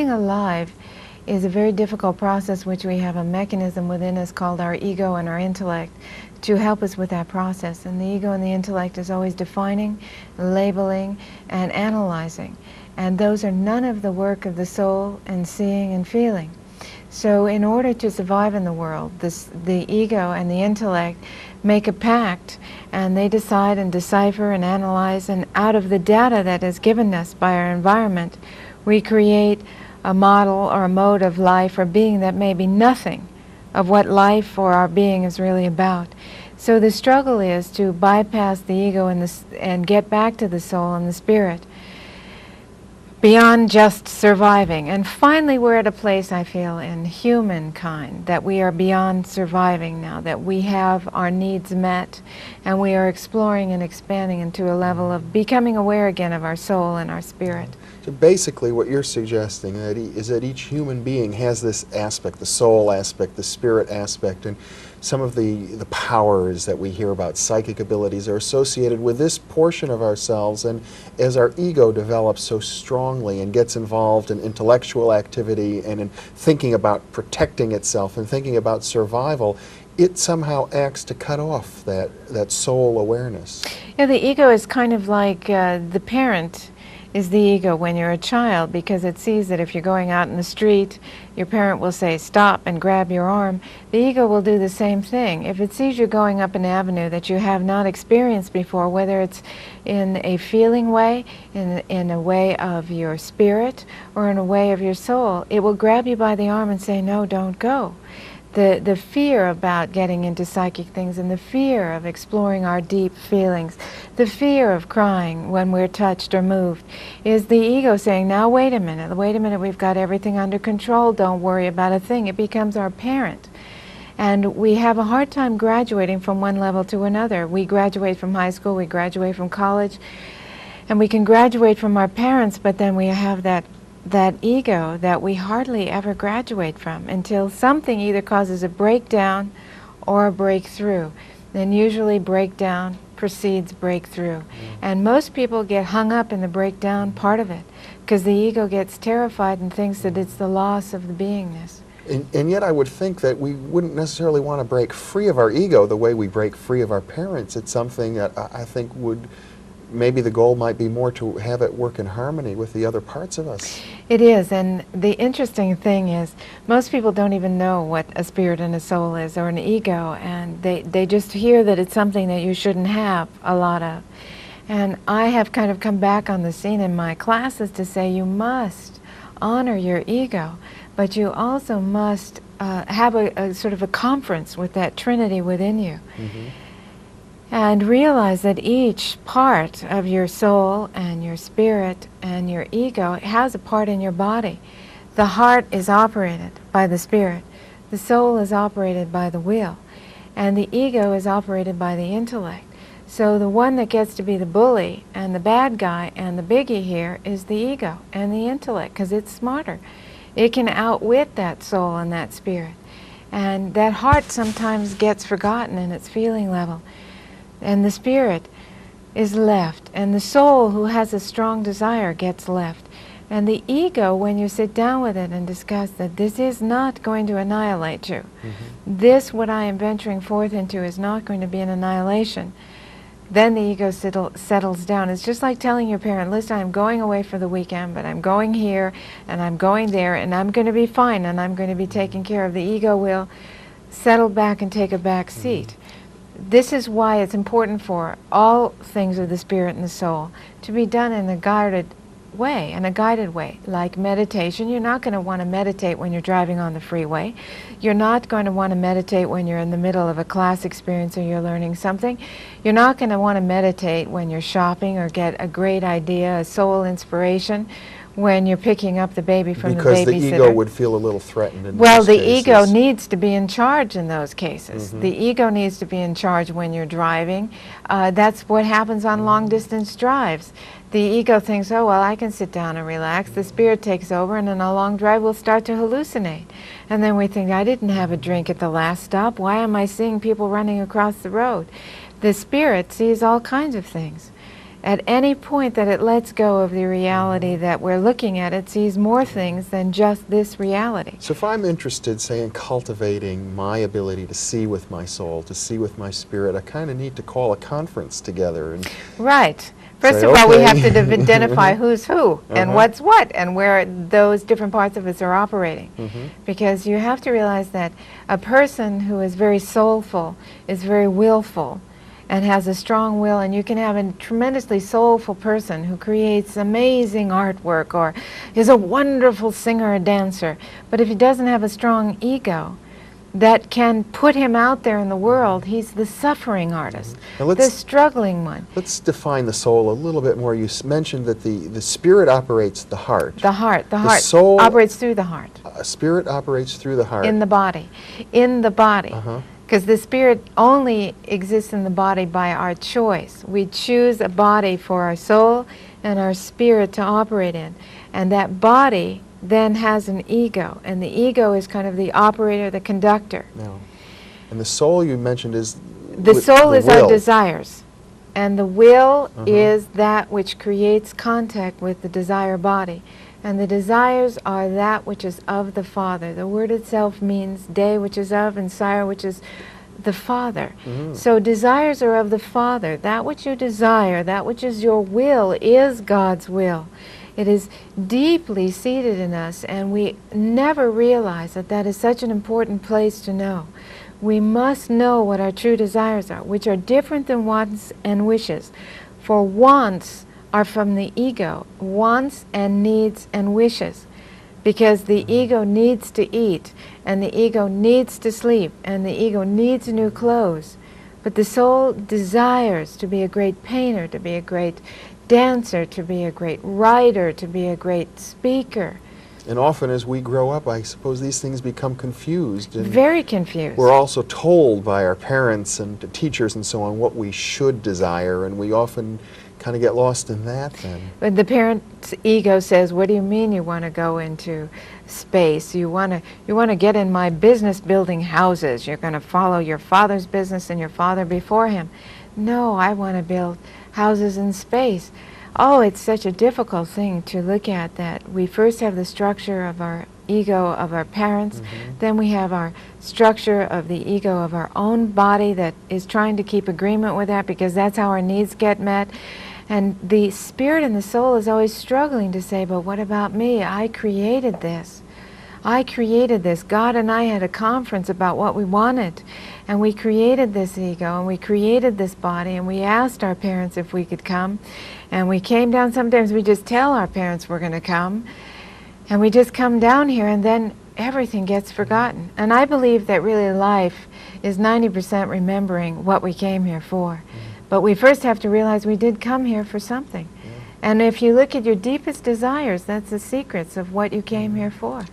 being alive is a very difficult process, which we have a mechanism within us called our ego and our intellect to help us with that process. And the ego and the intellect is always defining, labeling, and analyzing. And those are none of the work of the soul and seeing and feeling. So in order to survive in the world, the ego and the intellect make a pact, and they decide and decipher and analyze, and out of the data that is given us by our environment, we create a model or a mode of life or being that may be nothing of what life or our being is really about. So the struggle is to bypass the ego and get back to the soul and the spirit, beyond just surviving. And finally we're at a place, I feel, in humankind, that we are beyond surviving now, that we have our needs met, and we are exploring and expanding into a level of becoming aware again of our soul and our spirit. So basically what you're suggesting is that each human being has this aspect, the soul aspect, the spirit aspect, and some of the powers that we hear about, psychic abilities, are associated with this portion of ourselves. And as our ego develops so strongly and gets involved in intellectual activity and in thinking about protecting itself and thinking about survival, it somehow acts to cut off that soul awareness. Yeah, the ego is kind of like the parent is the ego when you're a child, because it sees that if you're going out in the street, your parent will say stop and grab your arm. The ego will do the same thing. If it sees you going up an avenue that you have not experienced before, whether it's in a feeling way, in a way of your spirit, or in a way of your soul, it will grab you by the arm and say, no, don't go. The fear about getting into psychic things, and the fear of exploring our deep feelings, the fear of crying when we're touched or moved, is the ego saying, now wait a minute, we've got everything under control, don't worry about a thing. It becomes our parent. And we have a hard time graduating from one level to another. We graduate from high school, we graduate from college, and we can graduate from our parents, but then we have that ego that we hardly ever graduate from until something either causes a breakdown or a breakthrough. Then usually breakdown precedes breakthrough. And most people get hung up in the breakdown part of it because the ego gets terrified and thinks that it's the loss of the beingness. And yet I would think that we wouldn't necessarily want to break free of our ego the way we break free of our parents. It's something that I think maybe the goal might be more to have it work in harmony with the other parts of us. It is, and the interesting thing is most people don't even know what a spirit and a soul is, or an ego, and they just hear that it's something that you shouldn't have a lot of. And I have kind of come back on the scene in my classes to say you must honor your ego, but you also must have a sort of a conference with that Trinity within you. And realize that each part of your soul and your spirit and your ego has a part in your body. The heart is operated by the spirit. The soul is operated by the will. And the ego is operated by the intellect. So the one that gets to be the bully and the bad guy and the biggie here is the ego and the intellect, because it's smarter. It can outwit that soul and that spirit. And that heart sometimes gets forgotten in its feeling level. And the spirit is left, and the soul, who has a strong desire, gets left. And the ego, when you sit down with it and discuss that this is not going to annihilate you, this, what I am venturing forth into, is not going to be an annihilation, then the ego settles down. It's just like telling your parent, listen, I'm going away for the weekend, but I'm going here, and I'm going there, and I'm going to be fine, and I'm going to be taken care of. The ego will settle back and take a back seat. This is why it's important for all things of the spirit and the soul to be done in a guided way, like meditation. You're not going to want to meditate when you're driving on the freeway. You're not going to want to meditate when you're in the middle of a class experience or you're learning something. You're not going to want to meditate when you're shopping or get a great idea, a soul inspiration, when you're picking up the baby from the babysitter. Because the ego would feel a little threatened in Well, those the cases. ego needs to be in charge in those cases. The ego needs to be in charge when you're driving. That's what happens on long-distance drives. The ego thinks, oh, well, I can sit down and relax. The spirit takes over, and in a long drive we'll start to hallucinate. And then we think, I didn't have a drink at the last stop. Why am I seeing people running across the road? The spirit sees all kinds of things. At any point that it lets go of the reality that we're looking at, it sees more things than just this reality. So if I'm interested, say, in cultivating my ability to see with my soul, to see with my spirit, I kind of need to call a conference together. And Right. First say, of all, we okay. have to identify who's who and what's what and where those different parts of us are operating. Because you have to realize that a person who is very soulful is very willful and has a strong will, and you can have a tremendously soulful person who creates amazing artwork or is a wonderful singer or dancer, but if he doesn't have a strong ego that can put him out there in the world, he's the suffering artist, Now the struggling one. let's define the soul a little bit more. You mentioned that the spirit operates the heart. The heart soul operates through the heart, Spirit operates through the heart. in the body, because the spirit only exists in the body by our choice. We choose a body for our soul and our spirit to operate in, and that body then has an ego, and the ego is kind of the operator, the conductor. No. And the soul you mentioned is The soul is will. our desires, and the will is that which creates contact with the desire body. And the desires are that which is of the Father. The word itself means day, which is of, and sire, which is the Father. So desires are of the Father. That which you desire, that which is your will, is God's will. It is deeply seated in us, and we never realize that that is such an important place to know. We must know what our true desires are, which are different than wants and wishes. For wants are from the ego, wants and needs and wishes, because the ego needs to eat, and the ego needs to sleep, and the ego needs new clothes. But the soul desires to be a great painter, to be a great dancer, to be a great writer, to be a great speaker. And often as we grow up, I suppose these things become confused. And Very confused. we're also told by our parents and teachers and so on what we should desire, and we often kind of get lost in that then. But the parent's ego says, what do you mean you want to go into space? You want to get in my business building houses. You're going to follow your father's business and your father before him. No, I want to build houses in space. Oh, it's such a difficult thing to look at, that we first have the structure of our ego of our parents, then we have our structure of the ego of our own body that is trying to keep agreement with that because that's how our needs get met. And the spirit and the soul is always struggling to say, but what about me? I created this. I created this. God and I had a conference about what we wanted, and we created this ego, and we created this body, and we asked our parents if we could come, and we came down. Sometimes we just tell our parents we're going to come, and we just come down here, and then everything gets forgotten. And I believe that really life is 90% remembering what we came here for. But we first have to realize we did come here for something. And if you look at your deepest desires, that's the secrets of what you came here for.